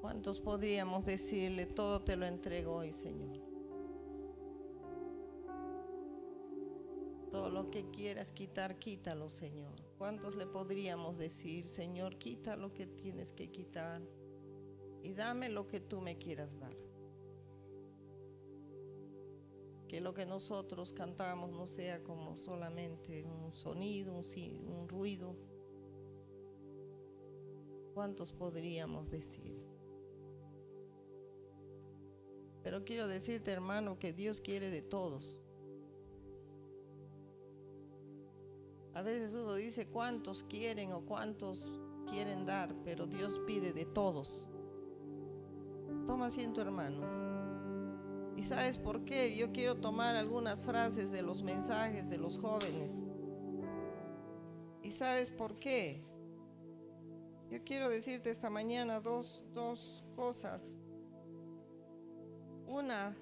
¿Cuántos podríamos decirle, todo te lo entrego hoy, Señor? Todo lo que quieras quitar, quítalo, Señor. ¿Cuántos le podríamos decir, Señor, quita lo que tienes que quitar y dame lo que tú me quieras dar? Que lo que nosotros cantamos no sea como solamente un sonido, un ruido. ¿Cuántos podríamos decir? Pero quiero decirte, hermano, que Dios quiere de todos. A veces uno dice cuántos quieren o cuántos quieren dar, pero Dios pide de todos. Toma asiento, hermano. ¿Y sabes por qué? Yo quiero tomar algunas frases de los mensajes de los jóvenes. ¿Y sabes por qué? Yo quiero decirte esta mañana dos cosas. Una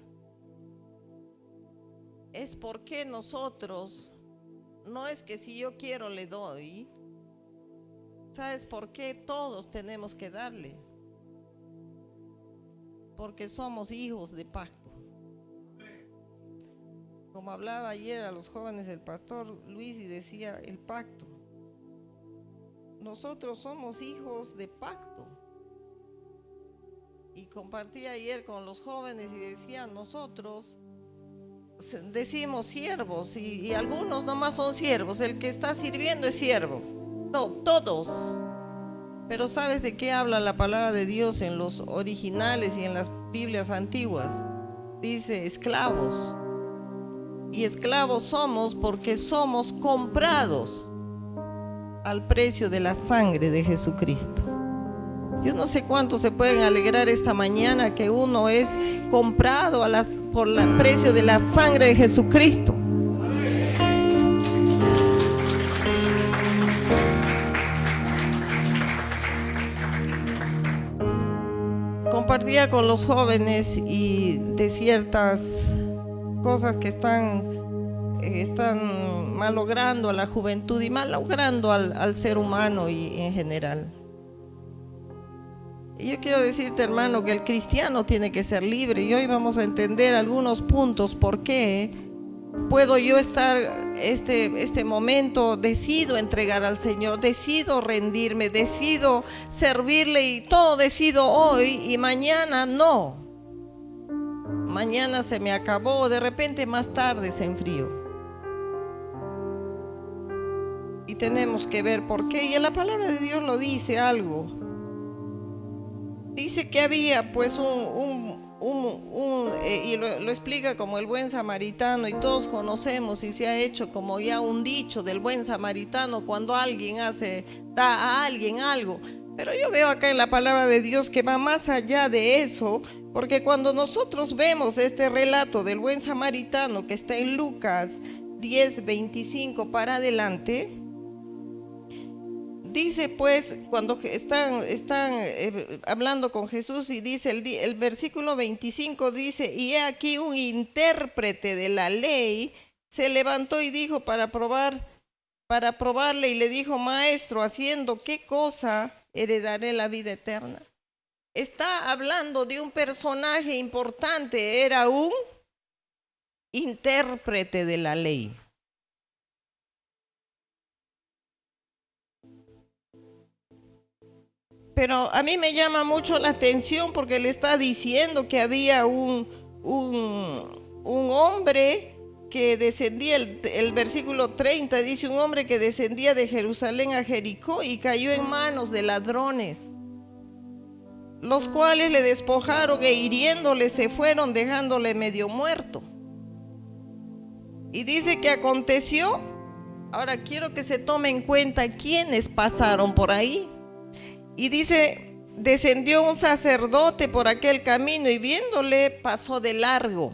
es porque nosotros, no es que si yo quiero le doy. ¿Sabes por qué? Todos tenemos que darle. Porque somos hijos de pacto. Como hablaba ayer a los jóvenes el pastor Luis y decía el pacto. Nosotros somos hijos de pacto. Y compartí ayer con los jóvenes y decía, nosotros decimos siervos y algunos nomás son siervos. El que está sirviendo es siervo. No, todos. Pero ¿sabes de qué habla la palabra de Dios en los originales y en las Biblias antiguas? Dice esclavos. Y esclavos somos porque somos comprados al precio de la sangre de Jesucristo. Yo no sé cuántos se pueden alegrar esta mañana que uno es comprado por el precio de la sangre de Jesucristo. Compartía con los jóvenes y de ciertas cosas que están malogrando a la juventud y malogrando al ser humano y en general. Y yo quiero decirte, hermano, que el cristiano tiene que ser libre, y hoy vamos a entender algunos puntos por qué puedo yo estar este momento, decido entregar al Señor, decido rendirme, decido servirle y todo decido hoy y mañana no. Mañana se me acabó, de repente más tarde se enfrió. Y tenemos que ver por qué, y en la palabra de Dios lo dice algo. Dice que había pues y lo explica como el buen samaritano, y todos conocemos y se ha hecho como ya un dicho del buen samaritano cuando alguien da a alguien algo. Pero yo veo acá en la palabra de Dios que va más allá de eso, porque cuando nosotros vemos este relato del buen samaritano que está en Lucas 10:25 para adelante, dice pues, cuando están hablando con Jesús, y dice el versículo 25 dice, y he aquí un intérprete de la ley se levantó y dijo para probarle, y le dijo, maestro, ¿haciendo qué cosa heredaré la vida eterna? Está hablando de un personaje importante, era un intérprete de la ley. Pero a mí me llama mucho la atención porque le está diciendo que había un hombre que descendía, el versículo 30 dice, un hombre que descendía de Jerusalén a Jericó y cayó en manos de ladrones, los cuales le despojaron e hiriéndole se fueron, dejándole medio muerto. Y dice que aconteció, ahora quiero que se tome en cuenta quiénes pasaron por ahí. Y dice, descendió un sacerdote por aquel camino y viéndole pasó de largo.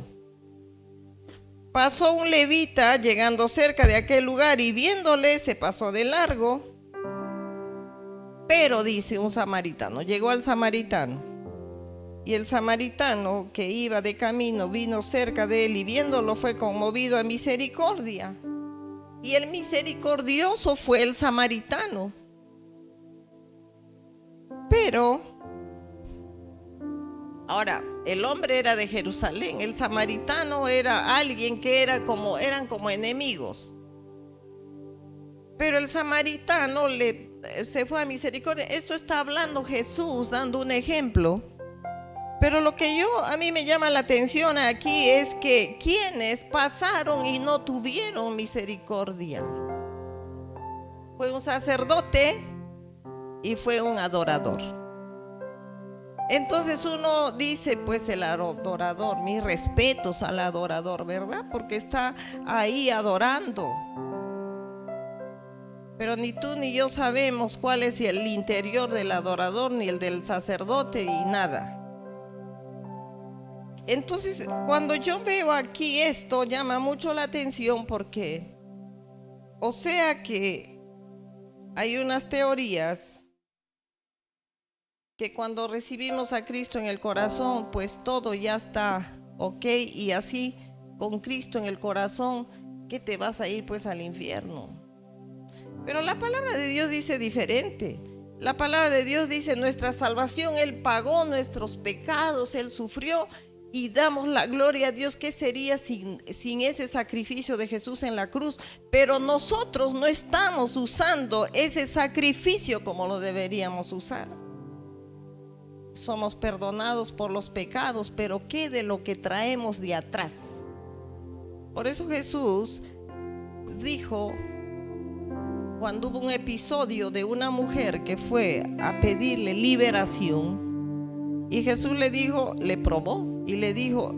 Pasó un levita llegando cerca de aquel lugar y viéndole se pasó de largo. Pero dice un samaritano, llegó al samaritano. Y el samaritano que iba de camino vino cerca de él y viéndolo fue conmovido a misericordia. Y el misericordioso fue el samaritano. Pero Ahora, el hombre era de Jerusalén, el samaritano era alguien que eran como enemigos. Pero el samaritano se fue a misericordia. Esto está hablando Jesús, dando un ejemplo. Pero lo que a mí me llama la atención aquí es que quienes pasaron y no tuvieron misericordia. Fue un sacerdote y fue un adorador. Entonces uno dice, pues el adorador, mis respetos al adorador, ¿verdad? Porque está ahí adorando. Pero ni tú ni yo sabemos cuál es el interior del adorador, ni el del sacerdote y nada. Entonces, cuando yo veo aquí esto, llama mucho la atención porque, o sea que hay unas teorías que cuando recibimos a Cristo en el corazón, pues todo ya está ok, y así con Cristo en el corazón, que te vas a ir pues al infierno. Pero la palabra de Dios dice diferente. La palabra de Dios dice: nuestra salvación, Él pagó nuestros pecados, Él sufrió, y damos la gloria a Dios. ¿Qué sería sin ese sacrificio de Jesús en la cruz? Pero nosotros no estamos usando ese sacrificio como lo deberíamos usar. Somos perdonados por los pecados, pero ¿qué de lo que traemos de atrás? Por eso Jesús dijo, cuando hubo un episodio de una mujer que fue a pedirle liberación, y Jesús le probó y le dijo: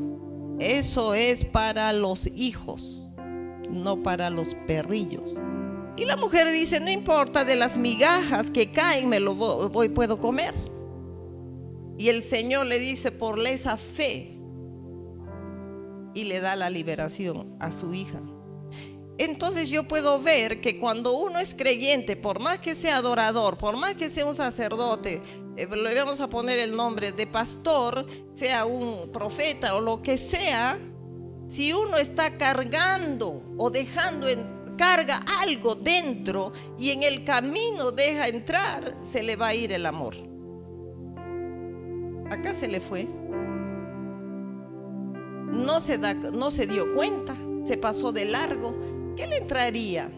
eso es para los hijos, no para los perrillos. Y la mujer dice: no importa, de las migajas que caen puedo comer. Y el Señor le dice: por esa fe, y le da la liberación a su hija. Entonces yo puedo ver que cuando uno es creyente, por más que sea adorador, por más que sea un sacerdote, le vamos a poner el nombre de pastor, sea un profeta o lo que sea, si uno está cargando o carga algo dentro y en el camino deja entrar, se le va a ir el amor. Acá se le fue. No se dio cuenta, se pasó de largo. ¿Qué le entraría?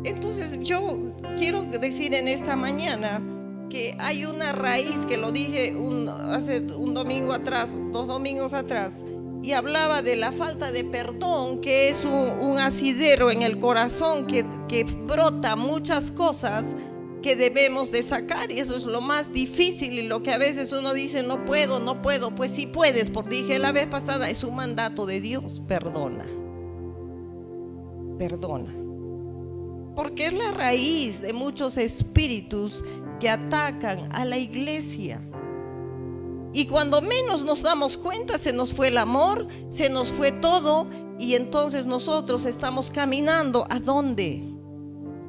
Entonces yo quiero decir en esta mañana que hay una raíz, que lo dije hace un domingo atrás, 2 domingos atrás, y hablaba de la falta de perdón, que es un asidero en el corazón que brota muchas cosas que debemos de sacar, y eso es lo más difícil, y lo que a veces uno dice: no puedo, pues sí puedes, porque dije la vez pasada, es un mandato de Dios: perdona, porque es la raíz de muchos espíritus que atacan a la iglesia. Y cuando menos nos damos cuenta, se nos fue el amor, se nos fue todo, y entonces nosotros estamos caminando ¿a dónde?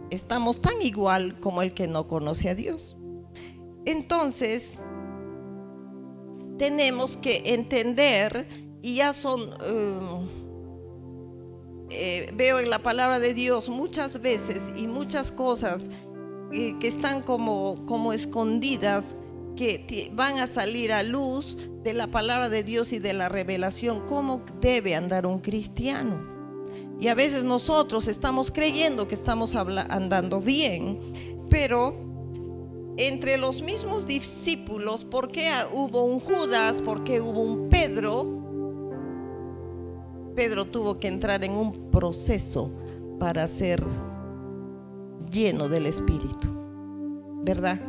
Estamos tan igual como el que no conoce a Dios. Entonces tenemos que entender, y ya veo en la palabra de Dios muchas veces y muchas cosas que están como escondidas, que van a salir a luz de la palabra de Dios y de la revelación, cómo debe andar un cristiano. Y a veces nosotros estamos creyendo que estamos andando bien, pero entre los mismos discípulos, ¿por qué hubo un Judas? ¿Por qué hubo un Pedro? Pedro tuvo que entrar en un proceso para ser lleno del Espíritu, ¿verdad?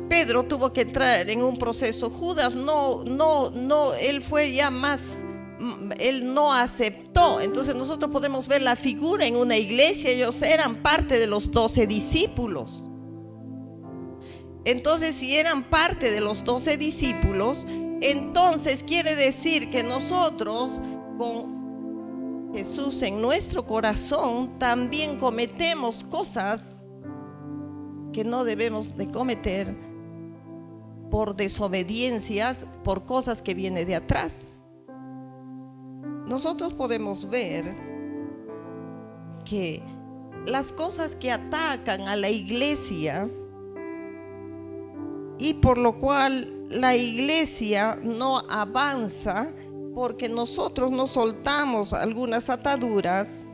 Pedro tuvo que entrar en un proceso. Judas no, él fue ya más, él no aceptó. Entonces nosotros podemos ver la figura en una iglesia. Ellos eran parte de los 12 discípulos. Entonces, si eran parte de los 12 discípulos, entonces quiere decir que nosotros, con Jesús en nuestro corazón, también cometemos cosas que no debemos de cometer, por desobediencias, por cosas que vienen de atrás. Nosotros podemos ver que las cosas que atacan a la iglesia, y por lo cual la iglesia no avanza porque nosotros no soltamos algunas ataduras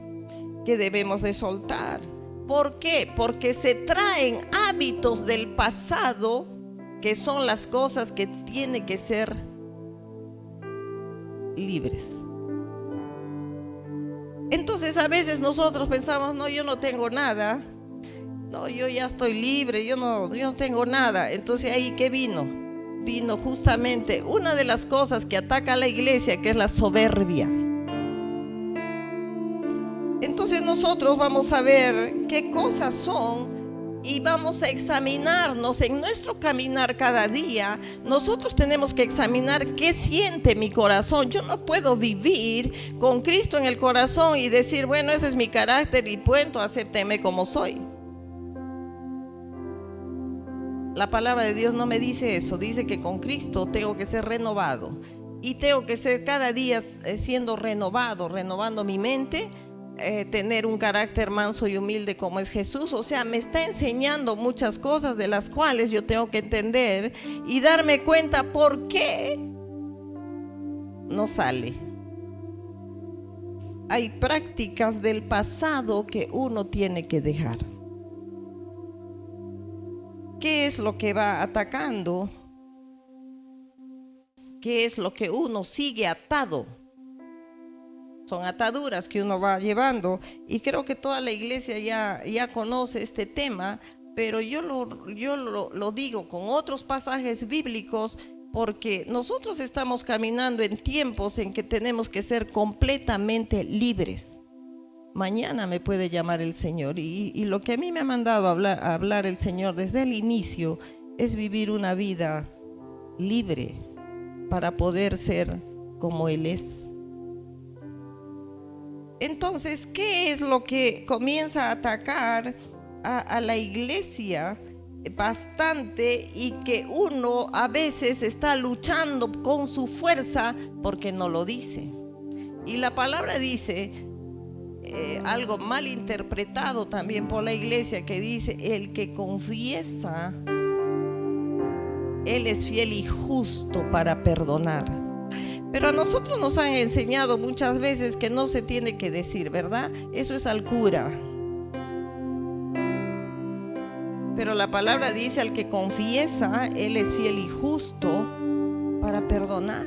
que debemos de soltar. ¿Por qué? Porque se traen hábitos del pasado, que son las cosas que tienen que ser libres. Entonces a veces nosotros pensamos, no, yo no tengo nada, no, yo ya estoy libre, yo no tengo nada. Entonces ahí, ¿qué vino? Vino justamente una de las cosas que ataca a la iglesia, que es la soberbia. Entonces nosotros vamos a ver qué cosas son y vamos a examinarnos en nuestro caminar cada día. Nosotros tenemos que examinar qué siente mi corazón. Yo no puedo vivir con Cristo en el corazón y decir, bueno, ese es mi carácter y puedo acépteme como soy. La palabra de Dios no me dice eso. Dice que con Cristo tengo que ser renovado y tengo que ser cada día siendo renovado, renovando mi mente. Tener un carácter manso y humilde como es Jesús. O sea, me está enseñando muchas cosas de las cuales yo tengo que entender y darme cuenta por qué no sale. Hay prácticas del pasado que uno tiene que dejar. ¿Qué es lo que va atacando? ¿Qué es lo que uno sigue atado? Son ataduras que uno va llevando y creo que toda la iglesia ya conoce este tema, pero yo lo digo con otros pasajes bíblicos porque nosotros estamos caminando en tiempos en que tenemos que ser completamente libres. Mañana me puede llamar el Señor y lo que a mí me ha mandado a hablar el Señor desde el inicio es vivir una vida libre para poder ser como Él es. Entonces, ¿qué es lo que comienza a atacar a la iglesia bastante y que uno a veces está luchando con su fuerza porque no lo dice? Y la palabra dice algo mal interpretado también por la iglesia, que dice: el que confiesa, Él es fiel y justo para perdonar. Pero a nosotros nos han enseñado muchas veces que no se tiene que decir, ¿verdad? Eso es al cura. Pero la palabra dice: al que confiesa, Él es fiel y justo para perdonar.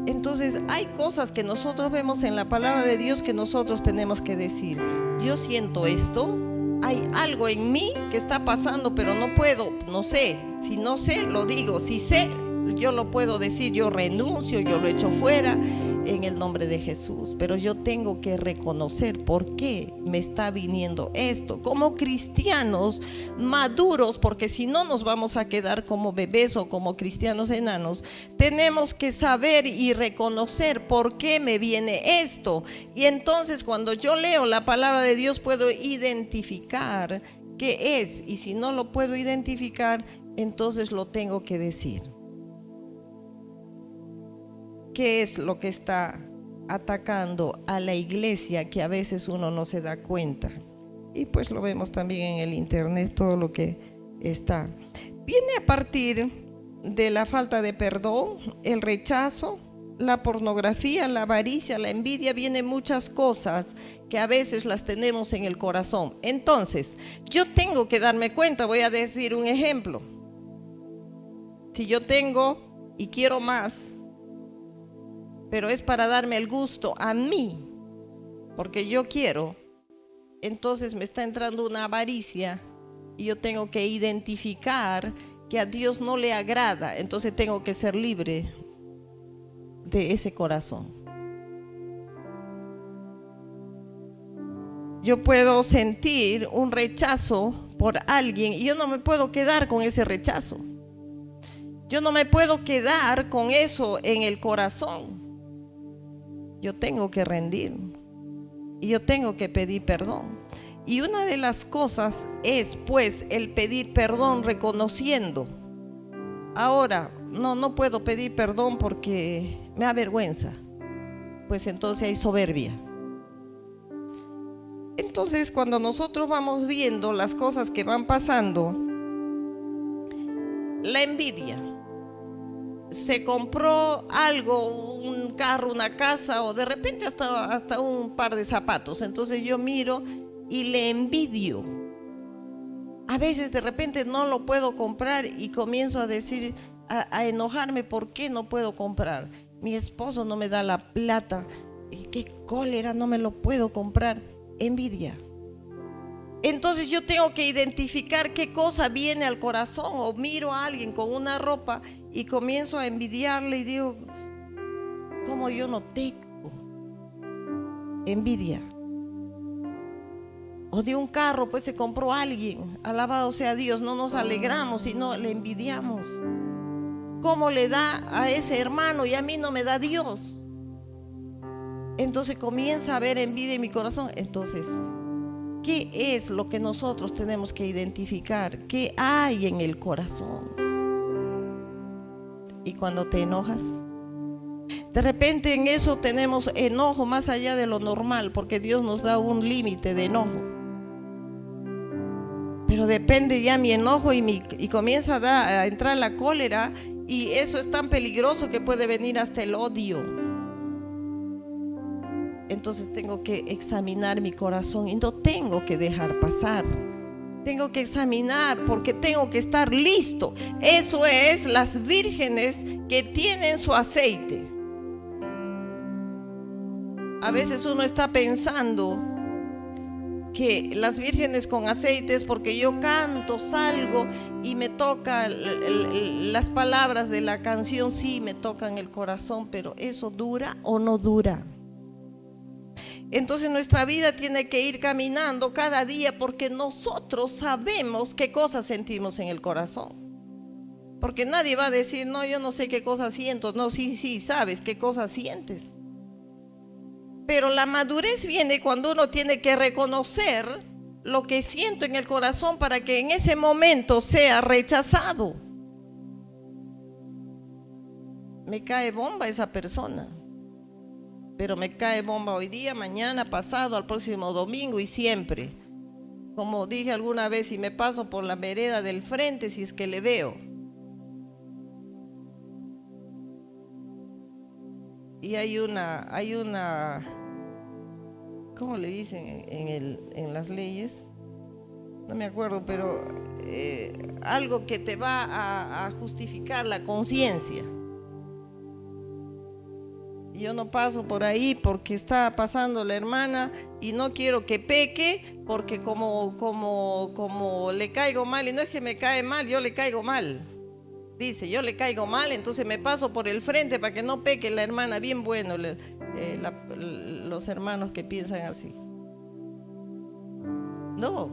Entonces hay cosas que nosotros vemos en la palabra de Dios que nosotros tenemos que decir. Yo siento esto, hay algo en mí que está pasando, pero no puedo, no sé. Si no sé, lo digo. Si sé, yo lo puedo decir, yo renuncio, yo lo echo fuera en el nombre de Jesús. Pero yo tengo que reconocer por qué me está viniendo esto como cristianos maduros, porque si no nos vamos a quedar como bebés o como cristianos enanos. Tenemos que saber y reconocer por qué me viene esto, y entonces cuando yo leo la palabra de Dios puedo identificar qué es, y si no lo puedo identificar, entonces lo tengo que decir. ¿Qué es lo que está atacando a la iglesia que a veces uno no se da cuenta? Y pues lo vemos también en el internet, todo lo que está. Viene a partir de la falta de perdón, el rechazo, la pornografía, la avaricia, la envidia. Vienen muchas cosas que a veces las tenemos en el corazón. Entonces, yo tengo que darme cuenta. Voy a decir un ejemplo. Si yo tengo y quiero más, pero es para darme el gusto a mí, porque yo quiero, entonces me está entrando una avaricia y yo tengo que identificar que a Dios no le agrada. Entonces tengo que ser libre de ese corazón. Yo puedo sentir un rechazo por alguien y yo no me puedo quedar con ese rechazo. Yo no me puedo quedar con eso en el corazón. Yo tengo que rendir y yo tengo que pedir perdón. Y una de las cosas es pues el pedir perdón reconociendo. Ahora, no puedo pedir perdón porque me da vergüenza. Pues entonces hay soberbia. Entonces cuando nosotros vamos viendo las cosas que van pasando, la envidia. se compró algo, un carro, una casa o de repente hasta un par de zapatos. Entonces yo miro y le envidio. A veces de repente no lo puedo comprar y comienzo a decir, a enojarme, ¿por qué no puedo comprar? Mi esposo no me da la plata, qué cólera, no me lo puedo comprar. Envidia. Entonces yo tengo que identificar qué cosa viene al corazón, o miro a alguien con una ropa y comienzo a envidiarle y digo, ¿cómo yo no tengo? Envidia. O de un carro, pues se compró alguien, alabado sea Dios, no nos alegramos, sino le envidiamos. ¿Cómo le da a ese hermano y a mí no me da Dios? Entonces comienza a haber envidia en mi corazón. Entonces, ¿qué es lo que nosotros tenemos que identificar? ¿Qué hay en el corazón? Y cuando te enojas, de repente en eso tenemos enojo más allá de lo normal, porque Dios nos da un límite de enojo. Pero depende ya mi enojo y comienza a entrar la cólera, y eso es tan peligroso que puede venir hasta el odio. Entonces tengo que examinar mi corazón y no tengo que dejar pasar. Tengo que examinar porque tengo que estar listo. Eso es las vírgenes que tienen su aceite. A veces uno está pensando que las vírgenes con aceites, porque yo canto, salgo y me toca las palabras de la canción, sí me tocan el corazón, pero ¿eso dura o no dura? Entonces nuestra vida tiene que ir caminando cada día, porque nosotros sabemos qué cosas sentimos en el corazón. Porque nadie va a decir, no, yo no sé qué cosas siento. No, sí, sabes qué cosas sientes. Pero la madurez viene cuando uno tiene que reconocer lo que siento en el corazón para que en ese momento sea rechazado. Me cae bomba esa persona, pero me cae bomba hoy día, mañana, pasado, al próximo domingo y siempre. Como dije alguna vez, si me paso por la vereda del frente, si es que le veo. Y hay una, ¿cómo le dicen en las leyes? No me acuerdo, pero algo que te va a justificar la conciencia. Yo no paso por ahí porque está pasando la hermana y no quiero que peque, porque como le caigo mal, y no es que me cae mal, yo le caigo mal. Dice, yo le caigo mal, entonces me paso por el frente para que no peque la hermana. Bien bueno los hermanos que piensan así. No,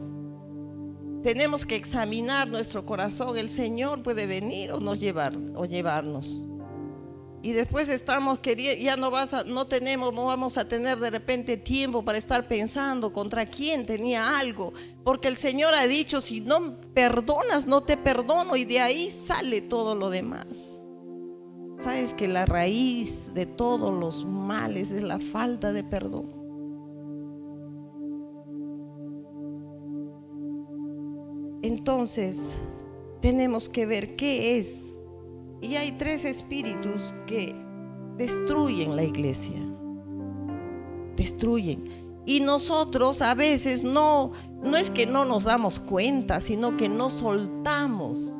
tenemos que examinar nuestro corazón. El Señor puede venir o llevarnos. Y después estamos queriendo, ya no vamos a tener de repente tiempo para estar pensando contra quién tenía algo, porque el Señor ha dicho, si no perdonas, no te perdono, y de ahí sale todo lo demás. Sabes que la raíz de todos los males es la falta de perdón. Entonces tenemos que ver qué es. Y hay 3 espíritus que destruyen la iglesia. Destruyen. Y nosotros a veces no es que no nos damos cuenta, sino que no soltamos.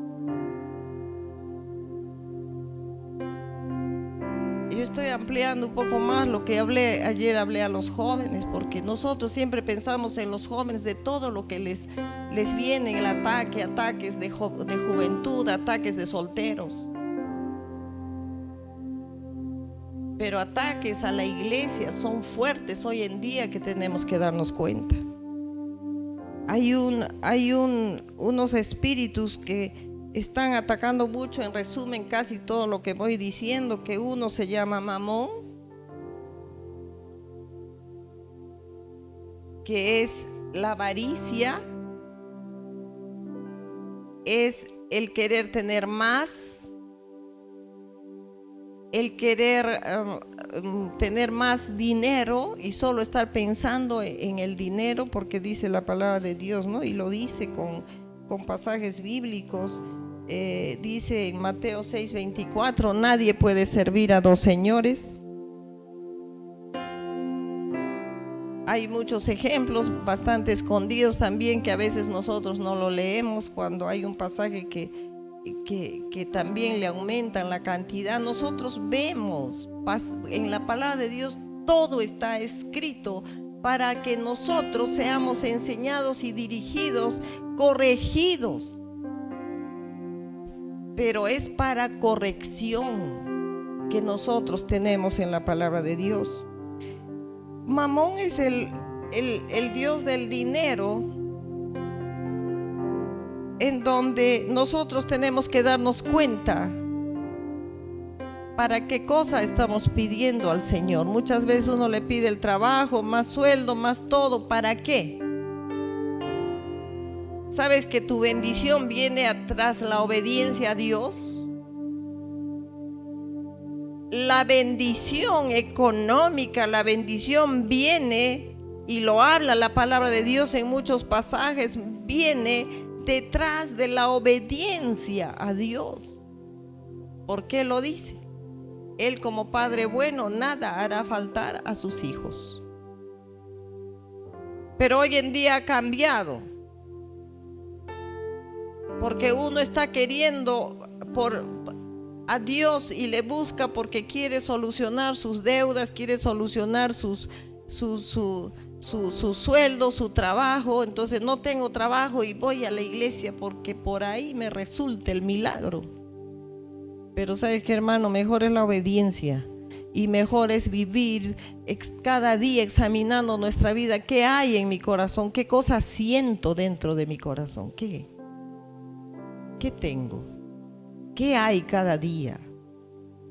Yo estoy ampliando un poco más lo que ayer hablé a los jóvenes, porque nosotros siempre pensamos en los jóvenes de todo lo que les viene, el ataques de juventud, ataques de solteros. Pero ataques a la iglesia son fuertes hoy en día, que tenemos que darnos cuenta. Hay unos espíritus que están atacando mucho, en resumen casi todo lo que voy diciendo, que uno se llama Mamón, que es la avaricia, es el querer tener más, el querer tener más dinero y solo estar pensando en el dinero, porque dice la palabra de Dios, ¿no? Y lo dice con pasajes bíblicos. dice en Mateo 6:24, nadie puede servir a dos señores. Hay muchos ejemplos bastante escondidos también que a veces nosotros no lo leemos cuando hay un pasaje que también le aumentan la cantidad. Nosotros vemos en la palabra de Dios, todo está escrito para que nosotros seamos enseñados y dirigidos, corregidos. Pero es para corrección que nosotros tenemos en la palabra de Dios. Mamón es el Dios del dinero, en donde nosotros tenemos que darnos cuenta para qué cosa estamos pidiendo al Señor. Muchas veces uno le pide el trabajo, más sueldo, más todo. ¿Para qué? ¿Sabes que tu bendición viene tras la obediencia a Dios? La bendición económica, la bendición viene, y lo habla la palabra de Dios en muchos pasajes, viene detrás de la obediencia a Dios. ¿Por qué lo dice? Él, como Padre bueno, nada hará faltar a sus hijos. Pero hoy en día ha cambiado, porque uno está queriendo a Dios y le busca porque quiere solucionar sus deudas, quiere solucionar su sueldo, su trabajo. Entonces no tengo trabajo y voy a la iglesia porque por ahí me resulta el milagro. Pero ¿sabes qué, hermano? Mejor es la obediencia y mejor es vivir cada día examinando nuestra vida. ¿Qué hay en mi corazón? ¿Qué cosa siento dentro de mi corazón? ¿Qué tengo? ¿Qué hay cada día?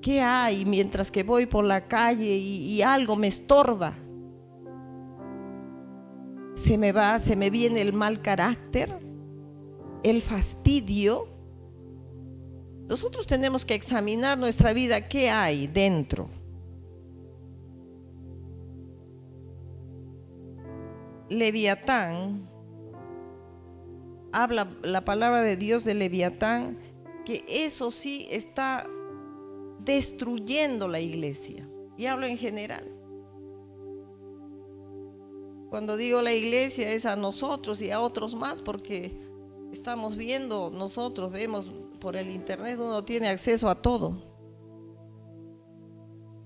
¿Qué hay mientras que voy por la calle y algo me estorba? Se me viene el mal carácter, el fastidio. Nosotros tenemos que examinar nuestra vida. ¿Qué hay dentro? Leviatán, habla la palabra de Dios de Leviatán, que eso sí está destruyendo la iglesia. Y hablo en general. Cuando digo la iglesia es a nosotros y a otros más, porque estamos viendo, nosotros vemos por el internet, uno tiene acceso a todo.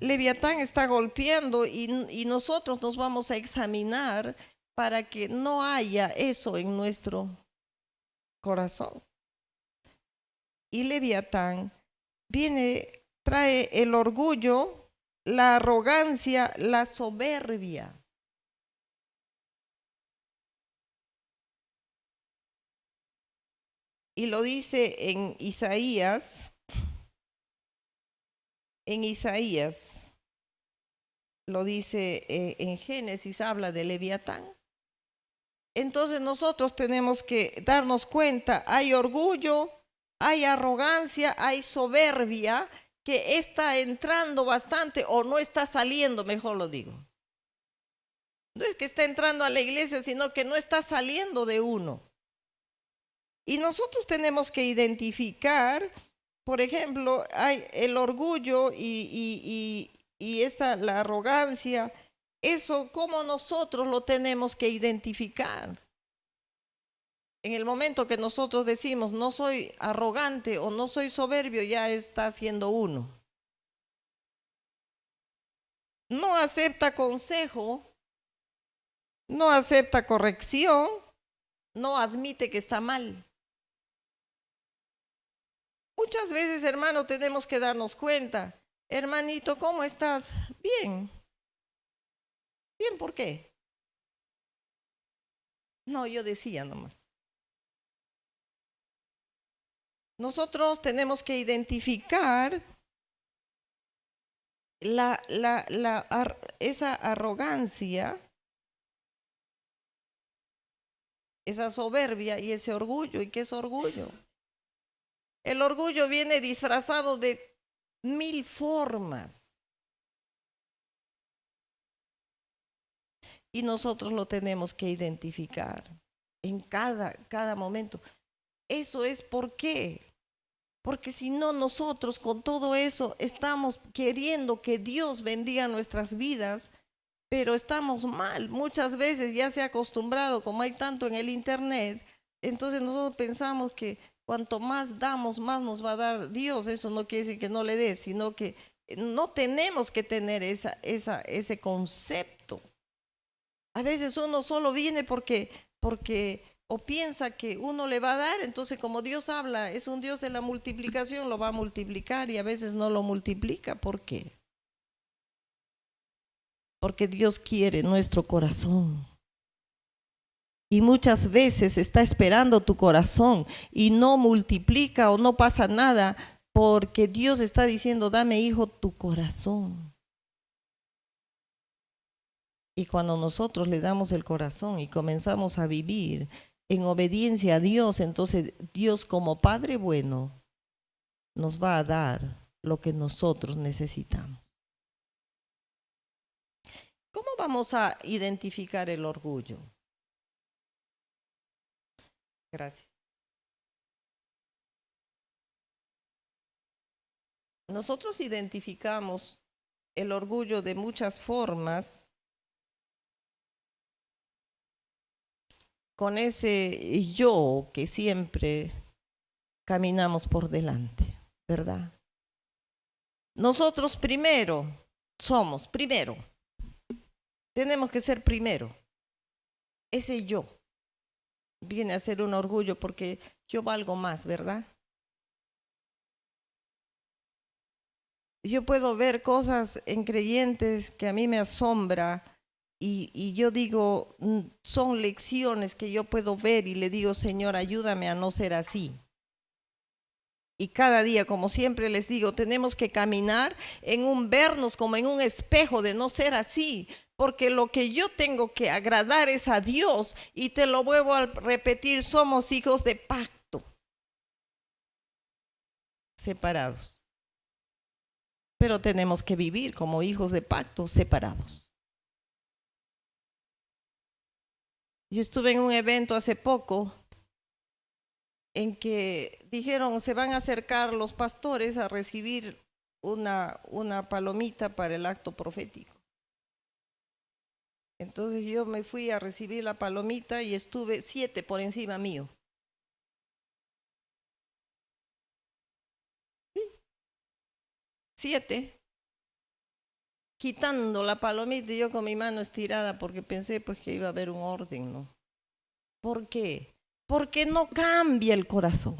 Leviatán está golpeando y nosotros nos vamos a examinar para que no haya eso en nuestro corazón. Y Leviatán trae el orgullo, la arrogancia, la soberbia. Y lo dice en Isaías, lo dice en Génesis, habla de Leviatán. Entonces nosotros tenemos que darnos cuenta, hay orgullo, hay arrogancia, hay soberbia que está entrando bastante o no está saliendo, mejor lo digo. No es que está entrando a la iglesia, sino que no está saliendo de uno. Y nosotros tenemos que identificar, por ejemplo, hay el orgullo y la arrogancia. Eso, ¿cómo nosotros lo tenemos que identificar? En el momento que nosotros decimos no soy arrogante o no soy soberbio, ya está siendo uno. No acepta consejo, no acepta corrección, no admite que está mal. Muchas veces, hermano, tenemos que darnos cuenta. Hermanito, ¿cómo estás? Bien. Bien, ¿por qué? No, yo decía nomás. Nosotros tenemos que identificar esa arrogancia, esa soberbia y ese orgullo. ¿Y qué es orgullo? El orgullo viene disfrazado de 1000 formas. Y nosotros lo tenemos que identificar en cada momento. Eso es por qué. Porque si no, nosotros con todo eso estamos queriendo que Dios bendiga nuestras vidas, pero estamos mal. Muchas veces ya se ha acostumbrado, como hay tanto en el internet, entonces nosotros pensamos que cuanto más damos, más nos va a dar Dios. Eso no quiere decir que no le dé, sino que no tenemos que tener ese concepto. A veces uno solo viene porque o piensa que uno le va a dar, entonces como Dios habla, es un Dios de la multiplicación, lo va a multiplicar y a veces no lo multiplica. ¿Por qué? Porque Dios quiere nuestro corazón. Y muchas veces está esperando tu corazón y no multiplica o no pasa nada porque Dios está diciendo, dame, hijo, tu corazón. Y cuando nosotros le damos el corazón y comenzamos a vivir en obediencia a Dios, entonces Dios como Padre bueno nos va a dar lo que nosotros necesitamos. ¿Cómo vamos a identificar el orgullo? Gracias. Nosotros identificamos el orgullo de muchas formas con ese yo que siempre caminamos por delante, ¿verdad? Nosotros primero somos, primero, tenemos que ser primero. Ese yo viene a ser un orgullo porque yo valgo más, ¿verdad? Yo puedo ver cosas en creyentes que a mí me asombra y yo digo, son lecciones que yo puedo ver y le digo, Señor, ayúdame a no ser así. Y cada día, como siempre les digo, tenemos que caminar vernos como en un espejo de no ser así, porque lo que yo tengo que agradar es a Dios y te lo vuelvo a repetir, somos hijos de pacto, separados. Pero tenemos que vivir como hijos de pacto, separados. Yo estuve en un evento hace poco en que dijeron se van a acercar los pastores a recibir una palomita para el acto profético. Entonces yo me fui a recibir la palomita y estuve 7 por encima mío. 7, quitando la palomita y yo con mi mano estirada porque pensé pues que iba a haber un orden, ¿no? ¿Por qué? Porque no cambia el corazón.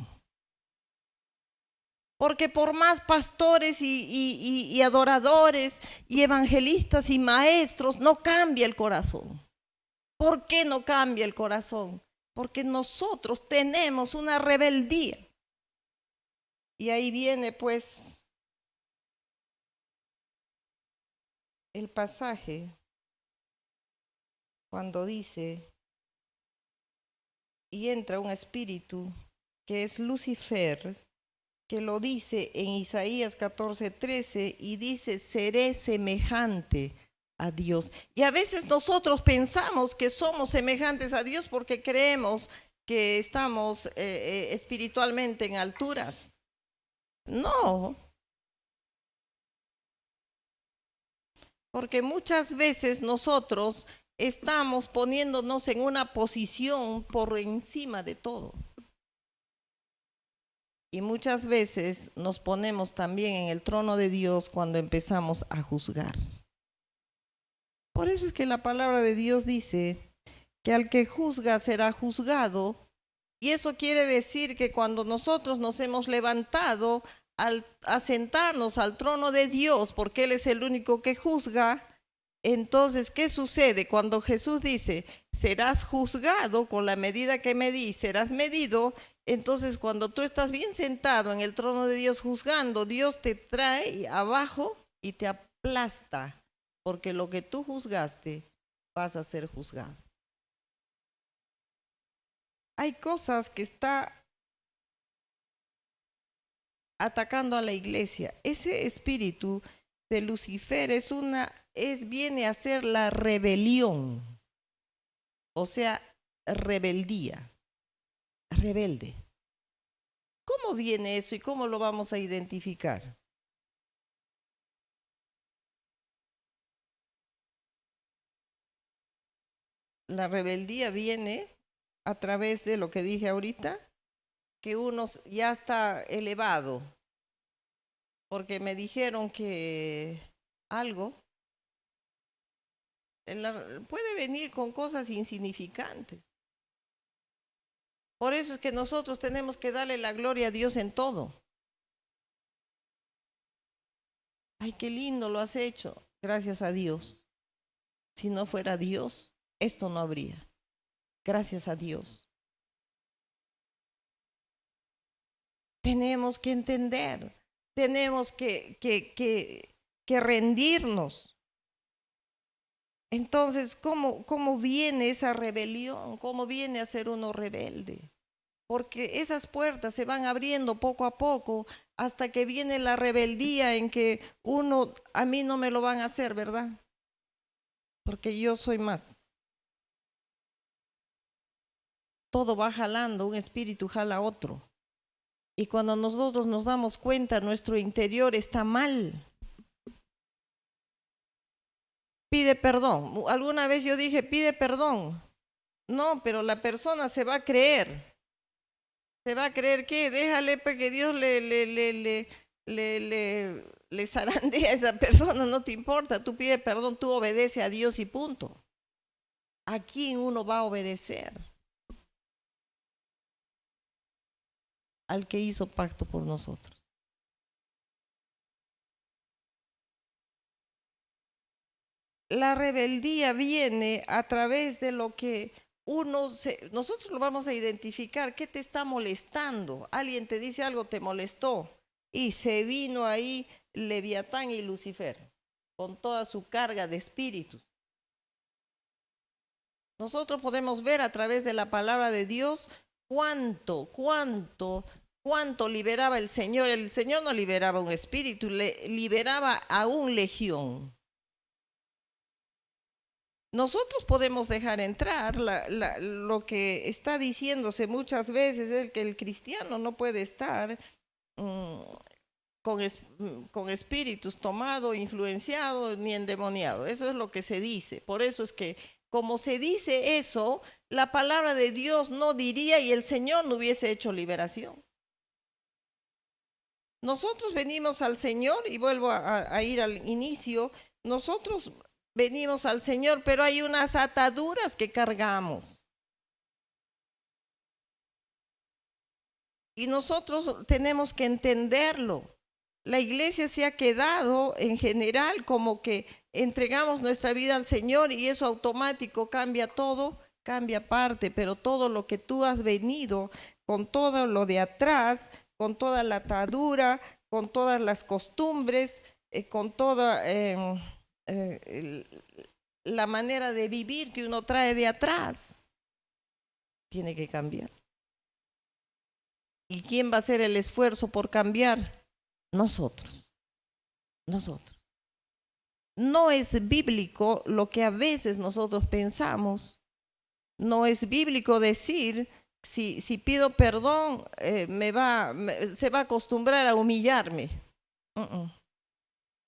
Porque por más pastores y adoradores y evangelistas y maestros, no cambia el corazón. ¿Por qué no cambia el corazón? Porque nosotros tenemos una rebeldía. Y ahí viene pues el pasaje cuando dice, y entra un espíritu que es Lucifer, que lo dice en Isaías 14:13 y dice, seré semejante a Dios. Y a veces nosotros pensamos que somos semejantes a Dios porque creemos que estamos espiritualmente en alturas. No, porque muchas veces nosotros estamos poniéndonos en una posición por encima de todo. Y muchas veces nos ponemos también en el trono de Dios cuando empezamos a juzgar. Por eso es que la palabra de Dios dice que al que juzga será juzgado. Y eso quiere decir que cuando nosotros nos hemos levantado a sentarnos al trono de Dios, porque Él es el único que juzga, entonces, ¿qué sucede? Cuando Jesús dice, serás juzgado con la medida que medí, serás medido, entonces cuando tú estás bien sentado en el trono de Dios juzgando, Dios te trae abajo y te aplasta, porque lo que tú juzgaste vas a ser juzgado. Hay cosas que está atacando a la iglesia. Ese espíritu de Lucifer viene a ser la rebelión, o sea, rebeldía, rebelde. ¿Cómo ¿Cómo viene eso y cómo lo vamos a identificar? La rebeldía viene a través de lo que dije ahorita, que uno ya está elevado, porque me dijeron que algo puede venir con cosas insignificantes. Por eso es que nosotros tenemos que darle la gloria a Dios en todo. Ay, qué lindo lo has hecho. Gracias a Dios. Si no fuera Dios, esto no habría. Gracias a Dios. Tenemos que entender, tenemos que rendirnos. Entonces, ¿cómo viene esa rebelión? ¿Cómo viene a ser uno rebelde? Porque esas puertas se van abriendo poco a poco hasta que viene la rebeldía en que uno, a mí no me lo van a hacer, ¿verdad? Porque yo soy más. Todo va jalando, un espíritu jala a otro. Y cuando nosotros nos damos cuenta, nuestro interior está mal. Pide perdón. Alguna vez yo dije, pide perdón. No, pero la persona se va a creer. ¿Se va a creer qué? Déjale para que Dios le zarandea a esa persona, no te importa. Tú pide perdón, tú obedece a Dios y punto. ¿A quién uno va a obedecer? Al que hizo pacto por nosotros. La rebeldía viene a través de lo que nosotros lo vamos a identificar. ¿Qué te está molestando? Alguien te dice algo, te molestó. Y se vino ahí Leviatán y Lucifer con toda su carga de espíritus. Nosotros podemos ver a través de la palabra de Dios cuánto liberaba el Señor. El Señor no liberaba un espíritu, le liberaba a un legión. Nosotros podemos dejar entrar lo que está diciéndose muchas veces, es que el cristiano no puede estar con espíritus tomado, influenciado ni endemoniado. Eso es lo que se dice. Por eso es que como se dice eso, la palabra de Dios no diría y el Señor no hubiese hecho liberación. Nosotros venimos al Señor y vuelvo a ir al inicio. Nosotros venimos al Señor, pero hay unas ataduras que cargamos. Y nosotros tenemos que entenderlo. La iglesia se ha quedado en general como que entregamos nuestra vida al Señor y eso automático cambia todo, cambia parte, pero todo lo que tú has venido con todo lo de atrás, con toda la atadura, con todas las costumbres, con toda la manera de vivir que uno trae de atrás, tiene que cambiar. ¿Y quién va a hacer el esfuerzo por cambiar? Nosotros. No es bíblico lo que a veces nosotros pensamos. No es bíblico decir, si pido perdón, se va a acostumbrar a humillarme.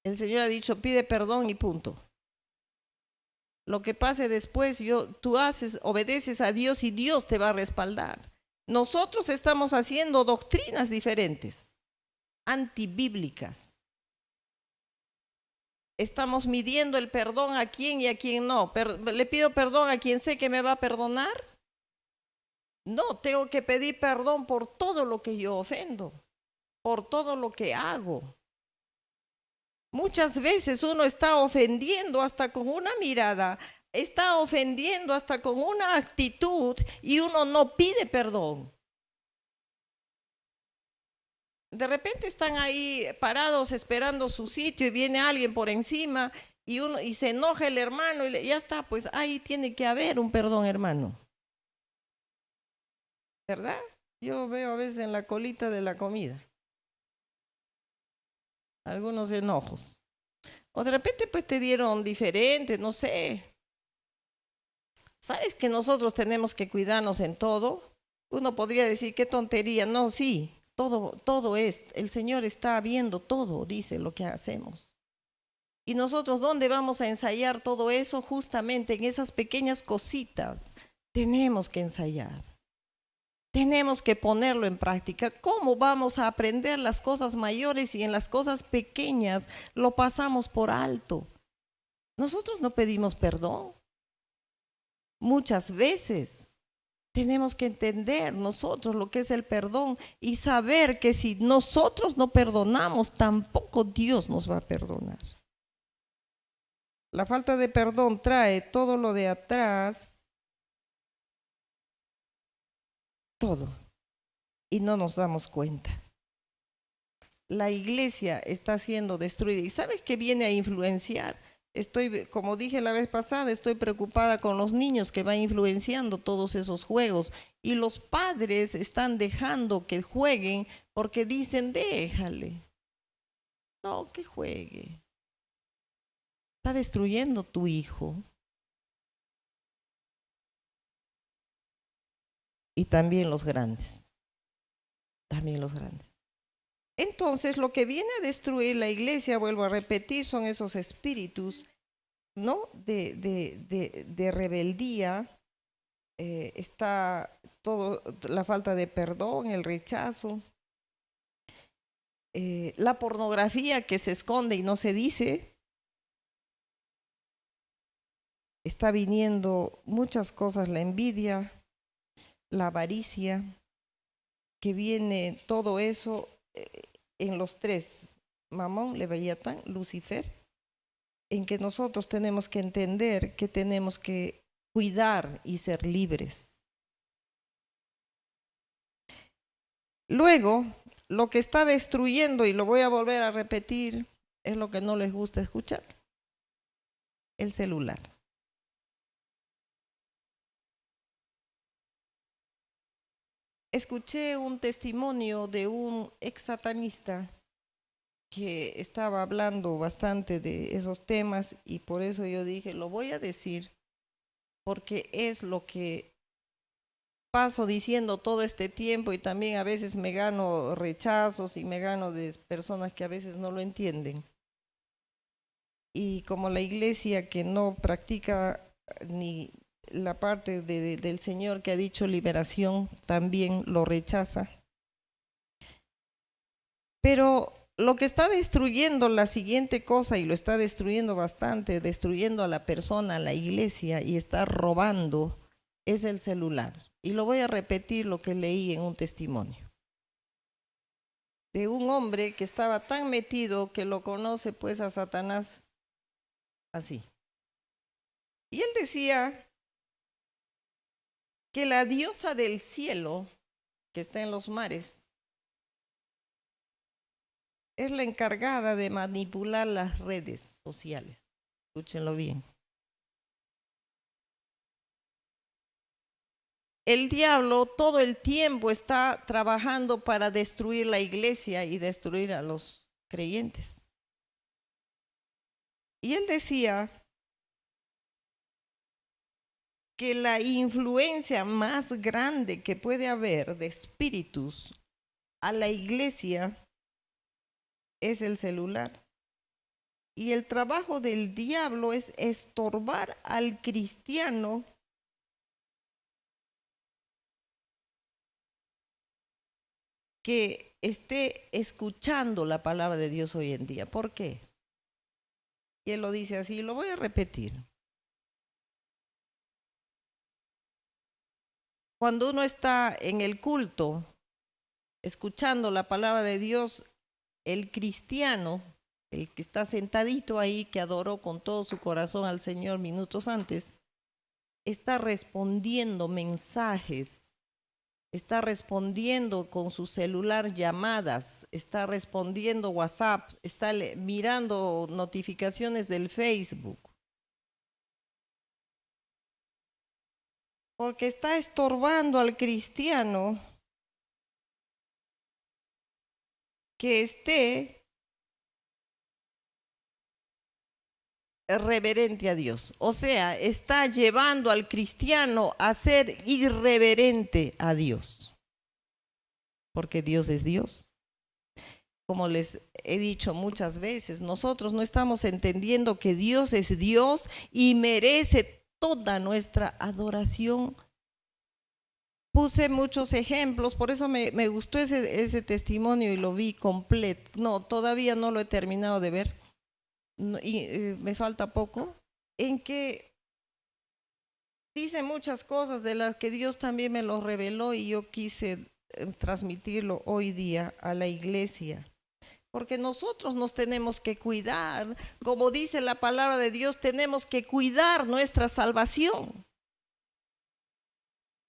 El Señor ha dicho, pide perdón y punto. Lo que pase después, tú obedeces a Dios y Dios te va a respaldar. Nosotros estamos haciendo doctrinas diferentes, antibíblicas. Estamos midiendo el perdón a quién y a quién no. ¿Le pido perdón a quien sé que me va a perdonar? No, tengo que pedir perdón por todo lo que yo ofendo, por todo lo que hago. Muchas veces uno está ofendiendo hasta con una mirada, está ofendiendo hasta con una actitud y uno no pide perdón. De repente están ahí parados esperando su sitio y viene alguien por encima y se enoja el hermano y ya está, pues ahí tiene que haber un perdón, hermano. ¿Verdad? Yo veo a veces en la colita de la comida algunos enojos. O de repente pues te dieron diferente, no sé. ¿Sabes que nosotros tenemos que cuidarnos en todo? Uno podría decir, qué tontería. No, sí, todo es, el Señor está viendo todo, dice lo que hacemos. Y nosotros, ¿dónde vamos a ensayar todo eso? Justamente en esas pequeñas cositas tenemos que ensayar. Tenemos que ponerlo en práctica. ¿Cómo vamos a aprender las cosas mayores y en las cosas pequeñas lo pasamos por alto? Nosotros no pedimos perdón. Muchas veces tenemos que entender nosotros lo que es el perdón y saber que si nosotros no perdonamos, tampoco Dios nos va a perdonar. La falta de perdón trae todo lo de atrás, todo, y no nos damos cuenta. La iglesia está siendo destruida. ¿Y sabes qué viene a influenciar? Como dije la vez pasada, estoy preocupada con los niños que van influenciando todos esos juegos. Y los padres están dejando que jueguen porque dicen, déjale. No, que juegue. Está destruyendo tu hijo. Y también los grandes. También los grandes. Entonces, lo que viene a destruir la iglesia, vuelvo a repetir, son esos espíritus, ¿no? de rebeldía. Está todo, la falta de perdón, el rechazo, la pornografía que se esconde y no se dice. Está viniendo muchas cosas, la envidia, la avaricia, que viene todo eso en los tres, Mamón, Leviatán, Lucifer, en que nosotros tenemos que entender que tenemos que cuidar y ser libres. Luego, lo que está destruyendo, y lo voy a volver a repetir, es lo que no les gusta escuchar, el celular. Escuché un testimonio de un ex satanista que estaba hablando bastante de esos temas y por eso yo dije, lo voy a decir porque es lo que paso diciendo todo este tiempo y también a veces me gano rechazos y me gano de personas que a veces no lo entienden. Y como la iglesia que no practica ni la parte del Señor que ha dicho liberación, también lo rechaza. Pero lo que está destruyendo la siguiente cosa, y lo está destruyendo bastante, destruyendo a la persona, a la iglesia, y está robando, es el celular. Y lo voy a repetir lo que leí en un testimonio. De un hombre que estaba tan metido que lo conoce pues a Satanás así. Y él decía que la diosa del cielo, que está en los mares, es la encargada de manipular las redes sociales. Escúchenlo bien. El diablo todo el tiempo está trabajando para destruir la iglesia y destruir a los creyentes. Y él decía que la influencia más grande que puede haber de espíritus a la iglesia es el celular. Y el trabajo del diablo es estorbar al cristiano que esté escuchando la palabra de Dios hoy en día. ¿Por qué? Y él lo dice así, lo voy a repetir. Cuando uno está en el culto, escuchando la palabra de Dios, el cristiano, el que está sentadito ahí, que adoró con todo su corazón al Señor minutos antes, está respondiendo mensajes, está respondiendo con su celular llamadas, está respondiendo WhatsApp, está mirando notificaciones del Facebook. Porque está estorbando al cristiano que esté reverente a Dios. O sea, está llevando al cristiano a ser irreverente a Dios. porque Dios es Dios. Como les he dicho muchas veces, nosotros no estamos entendiendo que Dios es Dios y merece toda nuestra adoración. Puse muchos ejemplos, por eso me gustó ese testimonio y lo vi completo. No, todavía no lo he terminado de ver, y me falta poco, en que dice muchas cosas de las que Dios también me lo reveló y yo quise transmitirlo hoy día a la iglesia. Porque nosotros nos tenemos que cuidar, como dice la palabra de Dios, tenemos que cuidar nuestra salvación.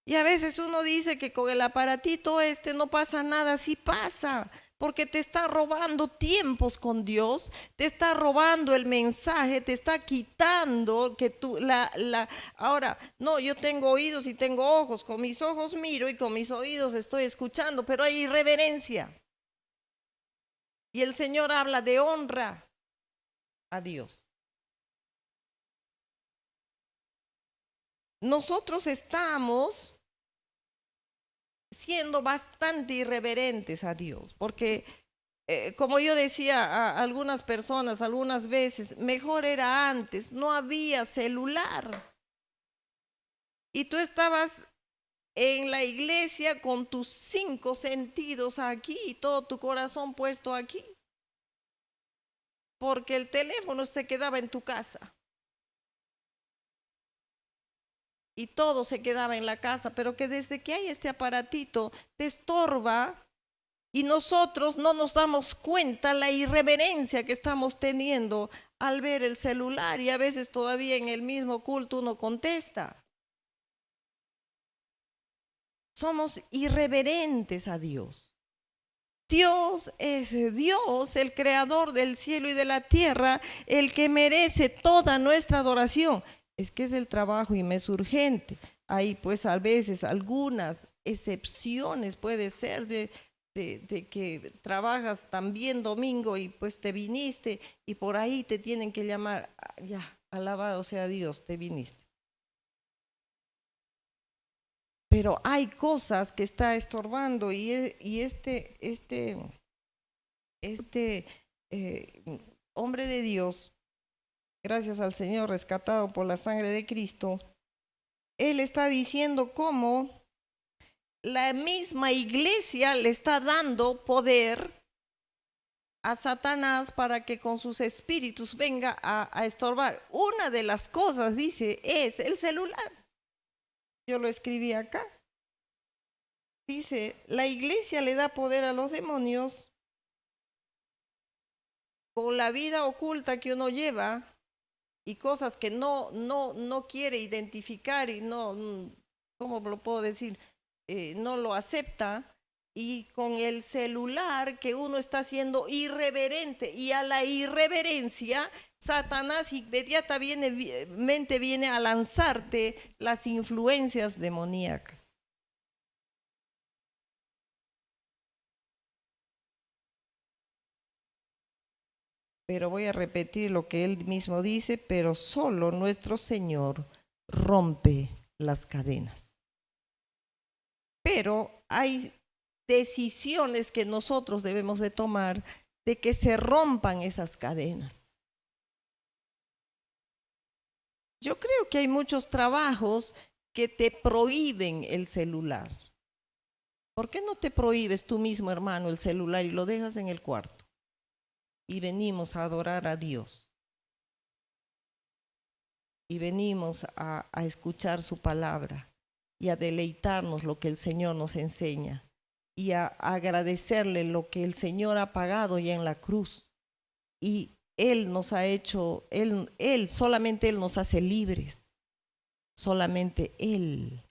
Y a veces uno dice que con el aparatito no pasa nada, sí pasa, porque te está robando tiempos con Dios, te está robando el mensaje, te está quitando que tú, ahora, no, yo tengo oídos y tengo ojos, con mis ojos miro y con mis oídos estoy escuchando, pero hay irreverencia. Y el Señor habla de honra a Dios. Nosotros estamos siendo bastante irreverentes a Dios, porque como yo decía a algunas personas algunas veces, mejor era antes, no había celular. Y tú estabas en la iglesia con tus 5 sentidos aquí y todo tu corazón puesto aquí, porque el teléfono se quedaba en tu casa. Y todo se quedaba en la casa, pero que desde que hay este aparatito te estorba y nosotros no nos damos cuenta la irreverencia que estamos teniendo al ver el celular y a veces todavía en el mismo culto uno contesta. Somos irreverentes a Dios. Dios es Dios, el creador del cielo y de la tierra, el que merece toda nuestra adoración. Es que es el trabajo y me es urgente. Hay pues a veces algunas excepciones, puede ser de que trabajas también domingo y pues te viniste y por ahí te tienen que llamar, ya, alabado sea Dios, te viniste. Pero hay cosas que está estorbando y hombre de Dios, gracias al Señor, rescatado por la sangre de Cristo, él está diciendo cómo la misma iglesia le está dando poder a Satanás para que con sus espíritus venga a estorbar. Una de las cosas, dice, es el celular. Yo lo escribí acá. Dice, la iglesia le da poder a los demonios con la vida oculta que uno lleva y cosas que no quiere identificar y no, ¿cómo lo puedo decir? No lo acepta, y con el celular que uno está siendo irreverente, y a la irreverencia Satanás inmediatamente viene a lanzarte las influencias demoníacas. Pero voy a repetir lo que él mismo dice, pero solo nuestro Señor rompe las cadenas. Pero hay decisiones que nosotros debemos de tomar de que se rompan esas cadenas. Yo creo que hay muchos trabajos que te prohíben el celular. ¿Por qué no te prohíbes tú mismo, hermano, el celular y lo dejas en el cuarto? Y venimos a adorar a Dios. Y venimos a escuchar su palabra y a deleitarnos lo que el Señor nos enseña y a agradecerle lo que el Señor ha pagado ya en la cruz. Y Él nos ha hecho, solamente Él nos hace libres, solamente Él.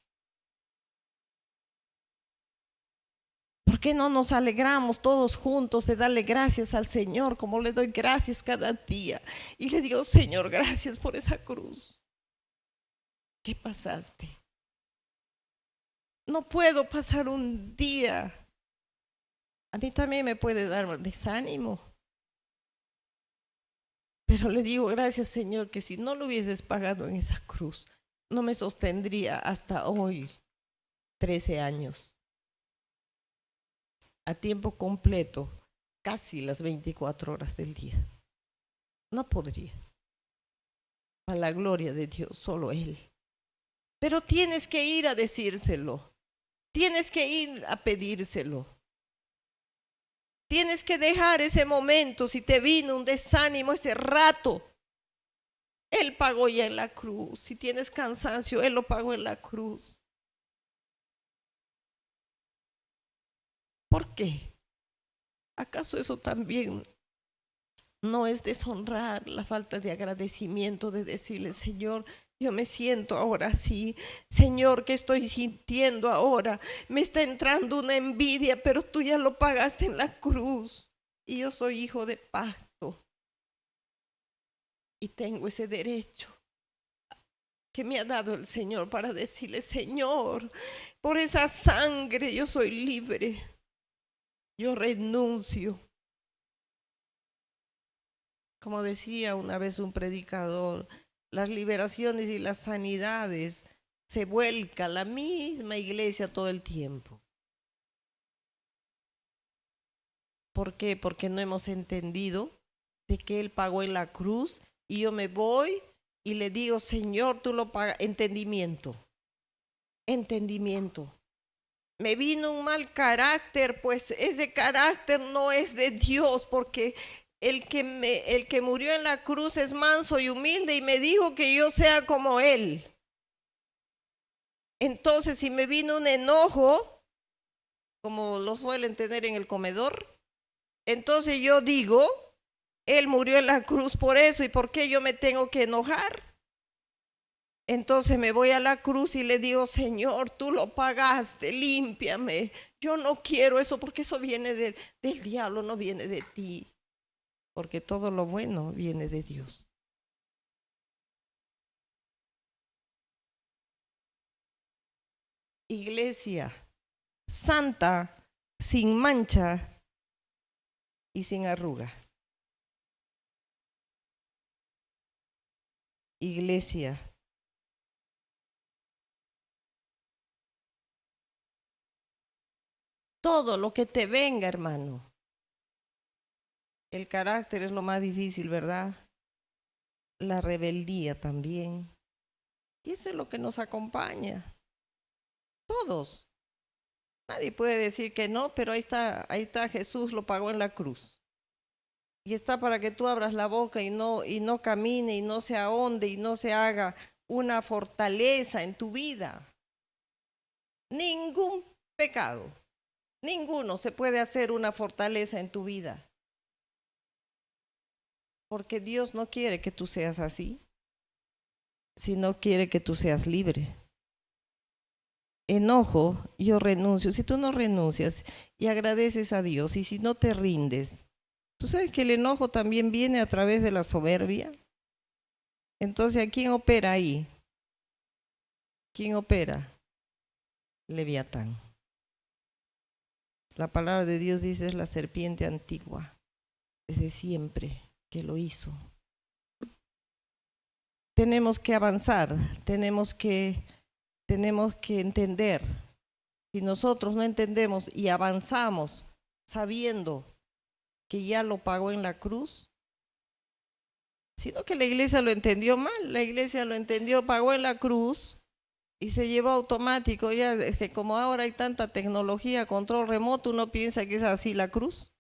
¿Por qué no nos alegramos todos juntos de darle gracias al Señor como le doy gracias cada día? Y le digo, Señor, gracias por esa cruz. ¿Qué pasaste? No puedo pasar un día. A mí también me puede dar desánimo. Pero le digo, gracias Señor, que si no lo hubieses pagado en esa cruz, no me sostendría hasta hoy, 13 años. a tiempo completo casi las 24 horas del día. No podría. A la gloria de Dios, solo Él. Pero tienes que ir a decírselo. Tienes que ir a pedírselo. Tienes que dejar ese momento. Si te vino un desánimo ese rato, Él pagó ya en la cruz. Si tienes cansancio, Él lo pagó en la cruz. ¿Por qué? ¿Acaso eso también no es deshonrar, la falta de agradecimiento, de decirle, Señor, yo me siento ahora así, Señor, ¿qué estoy sintiendo ahora? Me está entrando una envidia, pero tú ya lo pagaste en la cruz y yo soy hijo de pacto y tengo ese derecho que me ha dado el Señor para decirle, Señor, por esa sangre yo soy libre, yo renuncio. Como decía una vez un predicador, las liberaciones y las sanidades se vuelca la misma iglesia todo el tiempo. ¿Por qué? Porque no hemos entendido de que Él pagó en la cruz y yo me voy y le digo, Señor, tú lo pagas. Entendimiento. Entendimiento. Me vino un mal carácter, pues ese carácter no es de Dios, porque el que murió en la cruz es manso y humilde y me dijo que yo sea como Él. Entonces, si me vino un enojo, como lo suelen tener en el comedor, entonces yo digo, Él murió en la cruz por eso, ¿y por qué yo me tengo que enojar? Entonces me voy a la cruz y le digo, Señor, tú lo pagaste, límpiame. Yo no quiero eso porque eso viene del diablo, no viene de ti. Porque todo lo bueno viene de Dios. Iglesia santa, sin mancha y sin arruga. Iglesia todo lo que te venga, hermano. El carácter es lo más difícil, ¿verdad? La rebeldía también. Y eso es lo que nos acompaña. Todos. Nadie puede decir que no, pero ahí está Jesús, lo pagó en la cruz. Y está para que tú abras la boca y no camine y no se ahonde y no se haga una fortaleza en tu vida. Ningún pecado, ninguno se puede hacer una fortaleza en tu vida. Porque Dios no quiere que tú seas así, sino quiere que tú seas libre. Enojo, yo renuncio. Si tú no renuncias y agradeces a Dios y si no te rindes, tú sabes que el enojo también viene a través de la soberbia. Entonces, ¿a quién opera ahí? ¿Quién opera? Leviatán. La palabra de Dios dice es la serpiente antigua, desde siempre que lo hizo. Tenemos que avanzar, tenemos que entender. Si nosotros no entendemos y avanzamos sabiendo que ya lo pagó en la cruz, sino que la iglesia lo entendió mal, la iglesia lo entendió, pagó en la cruz y se llevó automático. Ya es que como ahora hay tanta tecnología, control remoto, uno piensa que es así la cruz.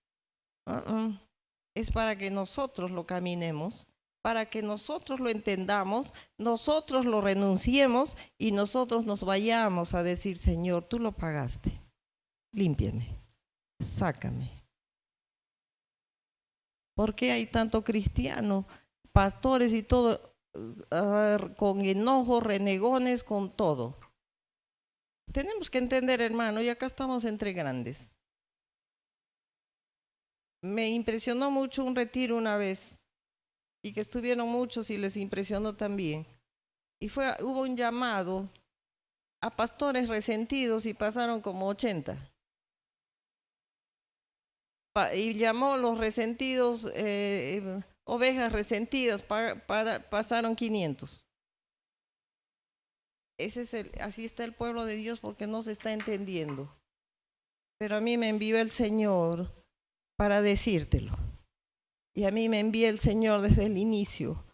Es para que nosotros lo caminemos, para que nosotros lo entendamos, nosotros lo renunciemos y nosotros nos vayamos a decir, Señor, tú lo pagaste, límpiame, sácame. ¿Por qué hay tanto cristiano, pastores y todo, con enojo, renegones, con todo? Tenemos que entender, hermano, y acá estamos entre grandes. Me impresionó mucho un retiro una vez y que estuvieron muchos y les impresionó también. Y hubo un llamado a pastores resentidos y pasaron como 80. Y llamó los resentidos, ovejas resentidas, pasaron 500. Así está el pueblo de Dios porque no se está entendiendo. pero a mí me envió el Señor para decírtelo. Y a mí me envía el Señor desde el inicio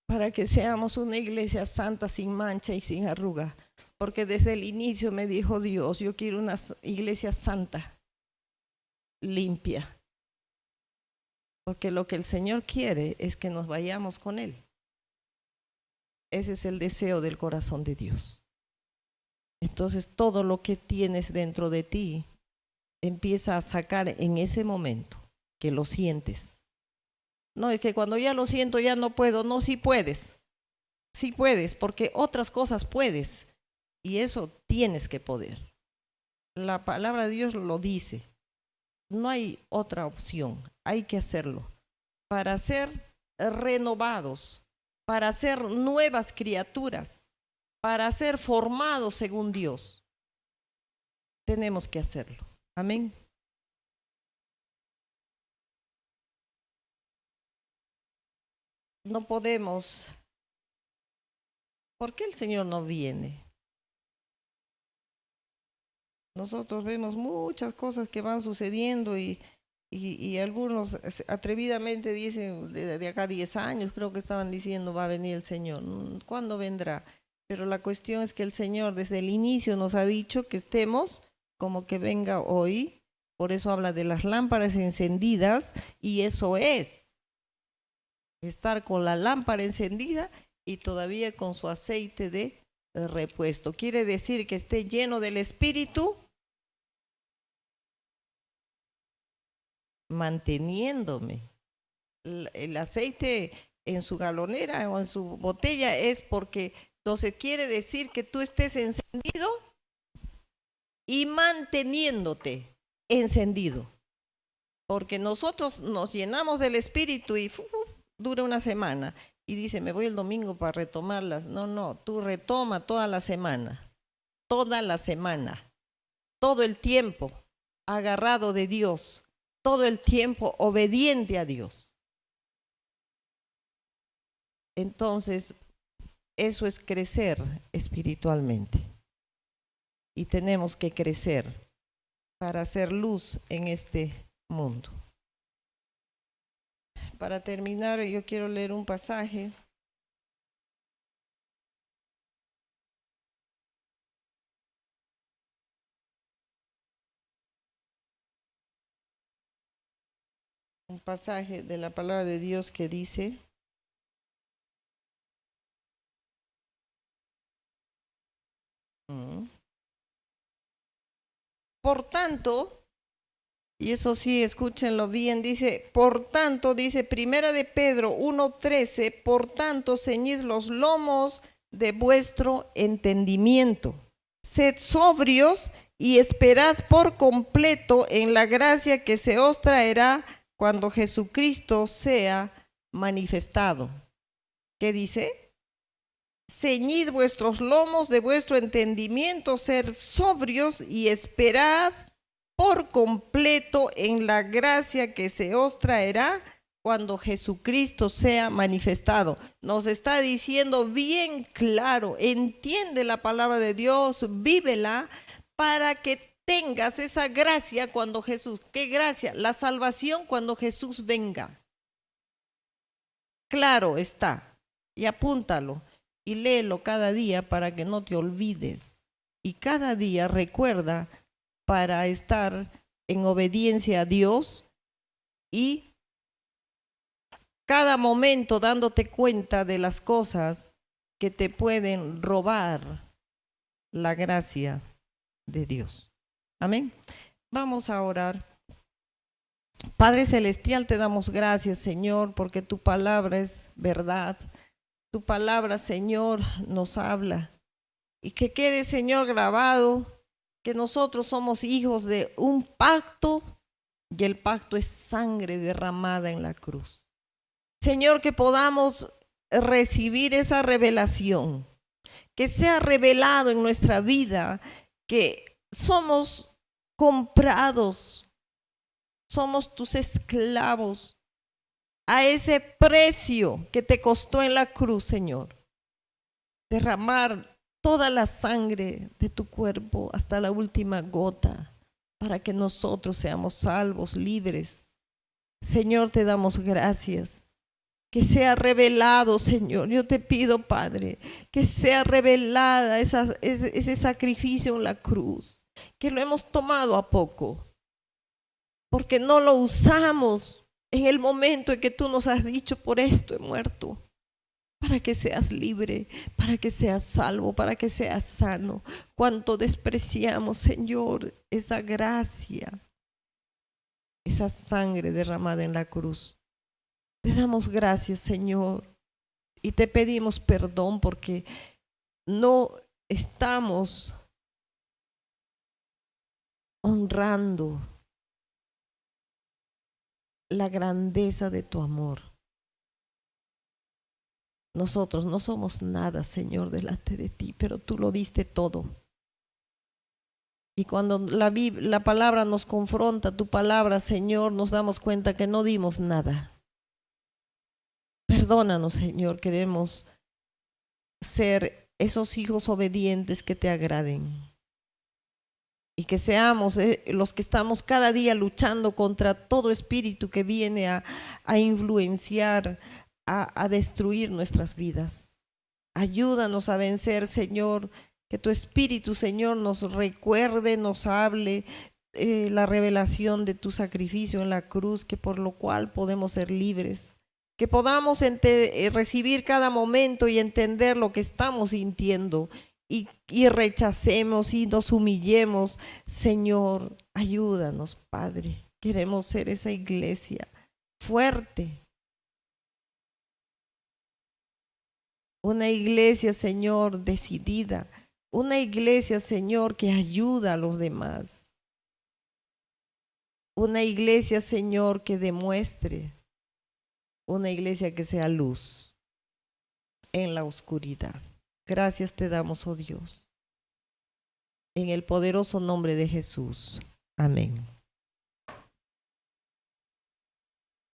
para que seamos una iglesia santa, sin mancha y sin arruga. Porque desde el inicio me dijo Dios, yo quiero una iglesia santa, limpia. Porque lo que el Señor quiere es que nos vayamos con Él. Ese es el deseo del corazón de Dios. Entonces todo lo que tienes dentro de ti empieza a sacar en ese momento que lo sientes. No, es que cuando ya lo siento ya no puedo. No, sí puedes, porque otras cosas puedes y eso tienes que poder. La palabra de Dios lo dice. No hay otra opción, hay que hacerlo para ser renovados, para ser nuevas criaturas, para ser formados según Dios. Tenemos que hacerlo. Amén. No podemos. ¿Por qué el Señor no viene? Nosotros vemos muchas cosas que van sucediendo y algunos atrevidamente dicen de acá 10 años, creo que estaban diciendo va a venir el Señor. ¿Cuándo vendrá? Pero la cuestión es que el Señor desde el inicio nos ha dicho que estemos como que venga hoy. Por eso habla de las lámparas encendidas y eso es estar con la lámpara encendida y todavía con su aceite de repuesto. Quiere decir que esté lleno del Espíritu, manteniéndome. El aceite en su galonera o en su botella es porque entonces quiere decir que tú estés encendido y manteniéndote encendido. Porque nosotros nos llenamos del Espíritu y dura una semana y dice, me voy el domingo para retomarlas. No, tú retoma toda la semana, todo el tiempo agarrado de Dios, todo el tiempo obediente a Dios. Entonces, eso es crecer espiritualmente. Y tenemos que crecer para hacer luz en este mundo. Para terminar, yo quiero leer un pasaje. Un pasaje de la palabra de Dios que dice, por tanto, y eso sí, escúchenlo bien, dice, por tanto, dice Primera de Pedro 1:13, por tanto, ceñid los lomos de vuestro entendimiento, sed sobrios y esperad por completo en la gracia que se os traerá cuando Jesucristo sea manifestado. ¿Qué dice? Ceñid vuestros lomos de vuestro entendimiento, ser sobrios y esperad por completo en la gracia que se os traerá cuando Jesucristo sea manifestado. Nos está diciendo bien claro, entiende la palabra de Dios, vívela para que tengas esa gracia cuando Jesús, ¿qué gracia? La salvación cuando Jesús venga. Claro está, y apúntalo y léelo cada día para que no te olvides. Y cada día recuerda para estar en obediencia a Dios y cada momento dándote cuenta de las cosas que te pueden robar la gracia de Dios. Amén. Vamos a orar. Padre Celestial, te damos gracias, Señor, porque tu palabra es verdad. Tu palabra, Señor, nos habla. Y que quede, Señor, grabado que nosotros somos hijos de un pacto y el pacto es sangre derramada en la cruz. Señor, que podamos recibir esa revelación, que sea revelado en nuestra vida que somos comprados, somos tus esclavos a ese precio que te costó en la cruz, Señor. Derramar toda la sangre de tu cuerpo hasta la última gota para que nosotros seamos salvos, libres. Señor, te damos gracias. Que sea revelado, Señor. Yo te pido, Padre, que sea revelada ese sacrificio en la cruz, que lo hemos tomado a poco, porque no lo usamos en el momento en que tú nos has dicho, por esto he muerto, para que seas libre, para que seas salvo, para que seas sano. Cuánto despreciamos, Señor, esa gracia, esa sangre derramada en la cruz. Te damos gracias, Señor, y te pedimos perdón porque no estamos honrando la grandeza de tu amor. Nosotros no somos nada, Señor, delante de ti, pero tú lo diste todo. Y cuando la palabra nos confronta, tu palabra, Señor, nos damos cuenta que no dimos nada. Perdónanos, Señor, queremos ser esos hijos obedientes que te agraden. Y que seamos los que estamos cada día luchando contra todo espíritu que viene a influenciar, a destruir nuestras vidas. Ayúdanos a vencer, Señor, que tu Espíritu, Señor, nos recuerde, nos hable la revelación de tu sacrificio en la cruz, que por lo cual podemos ser libres, que podamos recibir cada momento y entender lo que estamos sintiendo y rechacemos y nos humillemos. Señor, ayúdanos, Padre. Queremos ser esa iglesia fuerte. Una iglesia, Señor, decidida. Una iglesia, Señor, que ayuda a los demás. Una iglesia, Señor, que demuestre. Una iglesia que sea luz en la oscuridad. Gracias te damos, oh Dios. En el poderoso nombre de Jesús. Amén.